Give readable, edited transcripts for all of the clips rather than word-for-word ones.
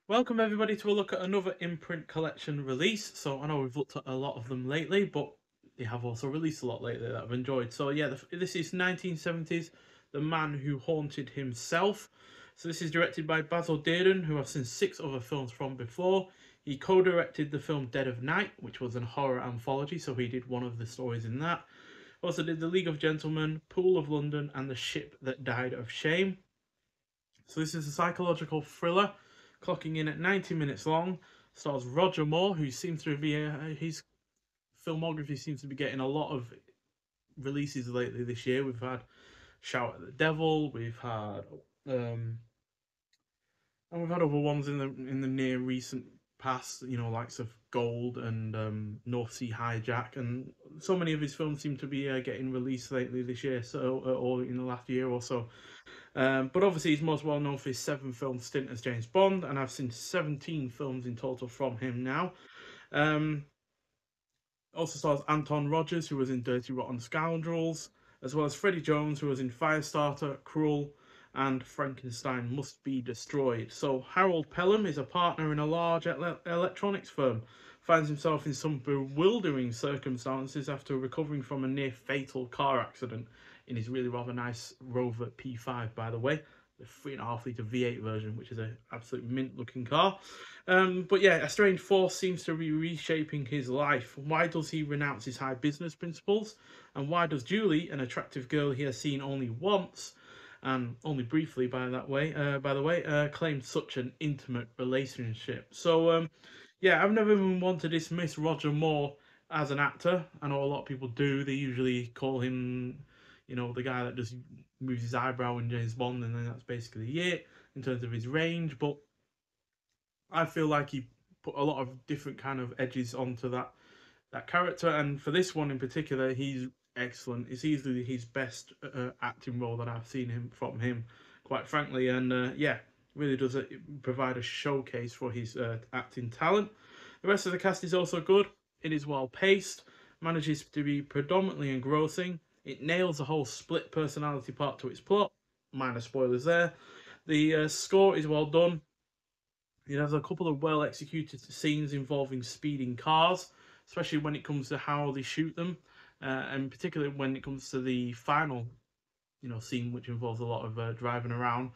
Welcome everybody to a look at another Imprint collection release. So I know we've looked at a lot of them lately, but they have also released a lot lately that I've enjoyed. So yeah, this is 1970s, The Man Who Haunted Himself. So this is directed by Basil Dearden, who I've seen 6 other films from before. He co-directed the film Dead of Night, which was a horror anthology, so he did one of the stories in that. Also did The League of Gentlemen, Pool of London, and The Ship That Died of Shame. So this is a psychological thriller, clocking in at 90 minutes long. Stars Roger Moore, who seems to be his filmography seems to be getting a lot of releases lately this year. We've had Shout at the Devil, um, and we've had other ones in the near recent past. You know, likes of Gold and North Sea Hijack, and so many of his films seem to be getting released lately this year. So, or in the last year or so. But obviously, he's most well known for his 7-film stint as James Bond, and I've seen 17 films in total from him now. Um, Also stars Anton Rogers, who was in Dirty Rotten Scoundrels, as well as Freddie Jones, who was in Firestarter, Cruel, and Frankenstein Must Be Destroyed. So Harold Pelham is a partner in a large electronics firm, finds himself in some bewildering circumstances after recovering from a near-fatal car accident in his really rather nice Rover P5, by the way, the 3.5 litre V8 version, which is an absolute mint-looking car. But yeah, a strange force seems to be reshaping his life. Why does he renounce his high business principles? And why does Julie, an attractive girl he has seen only once, and only briefly by the way, claim such an intimate relationship? So, yeah, I've never been one to dismiss Roger Moore as an actor. I know a lot of people do. They usually call him, the guy that just moves his eyebrow in James Bond, and then that's basically it in terms of his range. But I feel like he put a lot of different kind of edges onto that character, and for this one in particular, he's excellent. It's easily his best acting role that I've seen him, quite frankly, and yeah, really does provide a showcase for his acting talent. The rest of the cast is also good. It is well paced, manages to be predominantly engrossing. It nails the whole split personality part to its plot. Minor spoilers there. The score is well done. It has a couple of well executed scenes involving speeding cars, especially when it comes to how they shoot them, and particularly when it comes to the final, scene which involves a lot of driving around.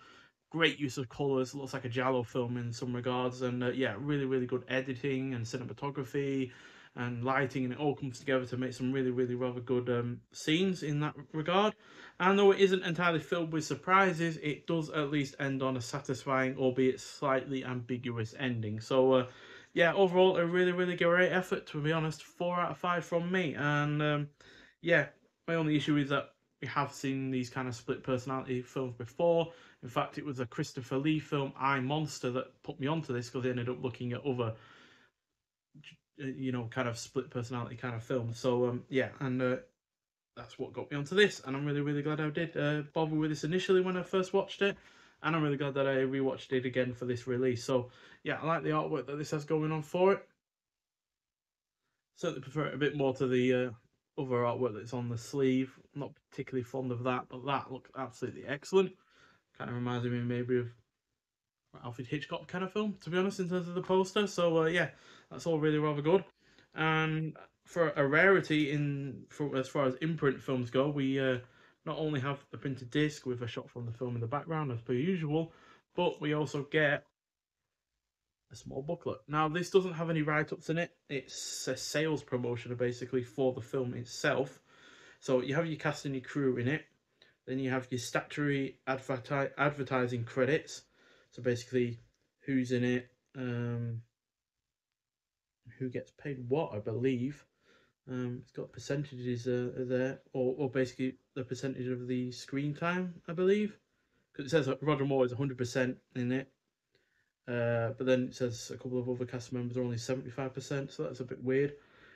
Great use of colors, looks like a Giallo film in some regards, and yeah, really, really good editing and cinematography and lighting, and it all comes together to make some really, really rather good scenes in that regard. And though it isn't entirely filled with surprises, it does at least end on a satisfying, albeit slightly ambiguous ending. So, yeah, overall, a really, really great effort, to be honest. 4 out of 5 from me. And yeah, my only issue is that we have seen these kind of split personality films before. In fact, it was a Christopher Lee film, I Monster, that put me onto this because I ended up looking at other, kind of split personality kind of films. So, yeah, and that's what got me onto this, and I'm really, really glad I did bother with this initially when I first watched it, and I'm really glad that I rewatched it again for this release. So, yeah, I like the artwork that this has going on for it. Certainly prefer it a bit more to the other artwork that's on the sleeve. Not particularly fond of that, but that looks absolutely excellent. Kind of reminds me maybe of Alfred Hitchcock kind of film, to be honest, in terms of the poster. So yeah, that's all really rather good. And for a rarity for as far as imprint films go, we not only have the printed disc with a shot from the film in the background as per usual, but we also get a small booklet. Now, this doesn't have any write-ups in it. It's a sales promotion basically for the film itself. So you have your cast and your crew in it. Then you have your statutory advertising credits. So basically, who's in it, who gets paid what, I believe. It's got percentages there, or basically the percentage of the screen time, I believe. Because it says that Roger Moore is 100% in it. But then it says a couple of other cast members are only 75%, so that's a bit weird.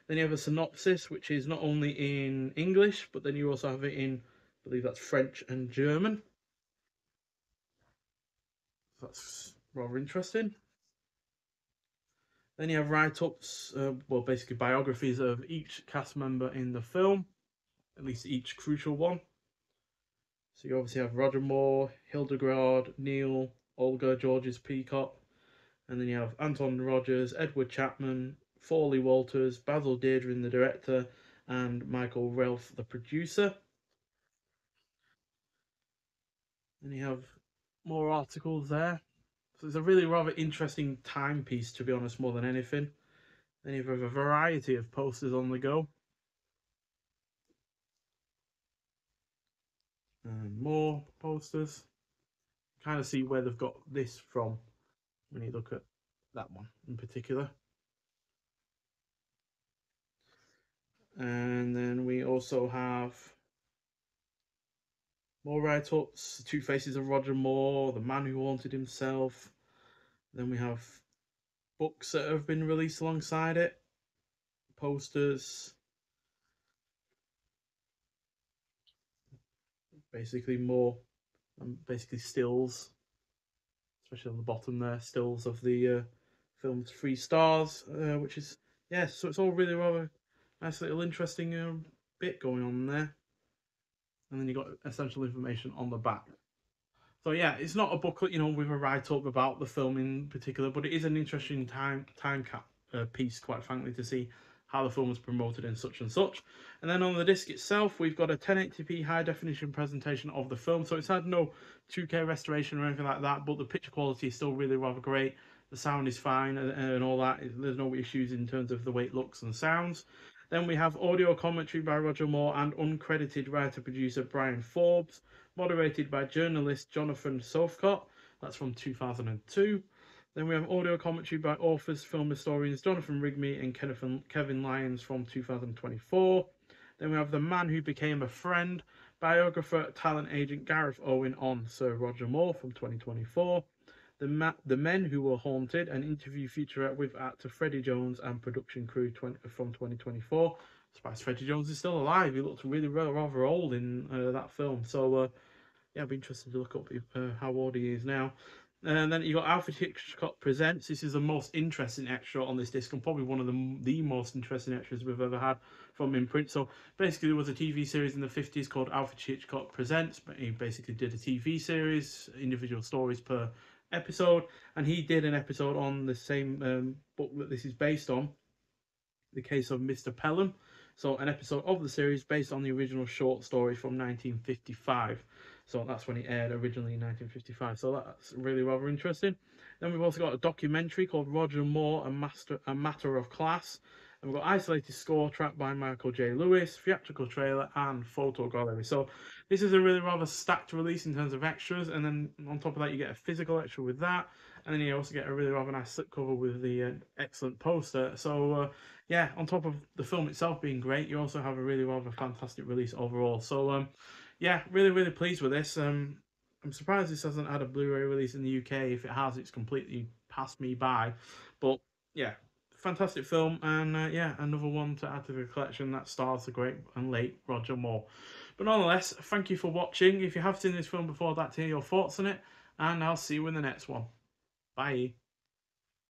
Then you have a synopsis, which is not only in English, but then you also have it in, I believe that's French and German. That's rather interesting. Then you have write-ups, well, basically biographies of each cast member in the film, at least each crucial one. So you obviously have Roger Moore, Hildegard, Neil, Olga, Georges Peacock, And then you have Anton Rogers, Edward Chapman, Forley Walters, Basil Deirdre, the director, and Michael Ralph, the producer. And you have more articles there. So it's a really rather interesting timepiece, to be honest, more than anything. Then you have a variety of posters on the go. And more posters. Kind of see where they've got this from when you look at that one in particular. And then we also have more write-ups, Two Faces of Roger Moore, The Man Who Haunted Himself. Then we have books that have been released alongside it, posters, basically more, basically stills, especially on the bottom there, stills of the film's 3 stars, which is, yeah, so it's all really rather nice little interesting bit going on there. And then you got essential information on the back. So yeah, it's not a booklet, with a write up about the film in particular, but it is an interesting time cap piece, quite frankly, to see how the film was promoted and such and such. And then on the disc itself, we've got a 1080p high definition presentation of the film. So it's had no 2K restoration or anything like that, but the picture quality is still really rather great. The sound is fine and all that. There's no issues in terms of the way it looks and sounds. Then we have audio commentary by Roger Moore and uncredited writer-producer Brian Forbes, moderated by journalist Jonathan Southcott. That's from 2002. Then we have audio commentary by authors, film historians Jonathan Rigby and Kevin Lyons from 2024. Then we have The Man Who Became a Friend, biographer, talent agent Gareth Owen on Sir Roger Moore from 2024. The Men Who Were Haunted, an interview featurette with actor Freddie Jones and production crew from 2024. Surprised Freddie Jones is still alive. He looked really rather old in that film. So yeah, I'd be interested to look up how old he is now. And then you got Alfred Hitchcock Presents. This is the most interesting extra on this disc, and probably one of the most interesting extras we've ever had from Imprint. So basically, there was a TV series in the 50s called Alfred Hitchcock Presents, but he basically did a TV series, individual stories per episode, and he did an episode on the same book that this is based on, The Case of Mr. Pelham. So an episode of the series based on the original short story from 1955. So that's when it aired originally in 1955. So that's really rather interesting. Then we've also got a documentary called Roger Moore, a Matter of Class. And we've got isolated score track by Michael J. Lewis, theatrical trailer, and photo gallery. So this is a really rather stacked release in terms of extras. And then on top of that, you get a physical extra with that. And then you also get a really rather nice slipcover with the excellent poster. So yeah, on top of the film itself being great, you also have a really rather fantastic release overall. So yeah, really pleased with this. I'm surprised this hasn't had a Blu-ray release in the UK. If it has, it's completely passed me by. But yeah, fantastic film, and yeah, another one to add to the collection that stars the great and late Roger Moore. But nonetheless, thank you for watching. If you have seen this film before, I'd like to hear your thoughts on it, and I'll see you in the next one. Bye.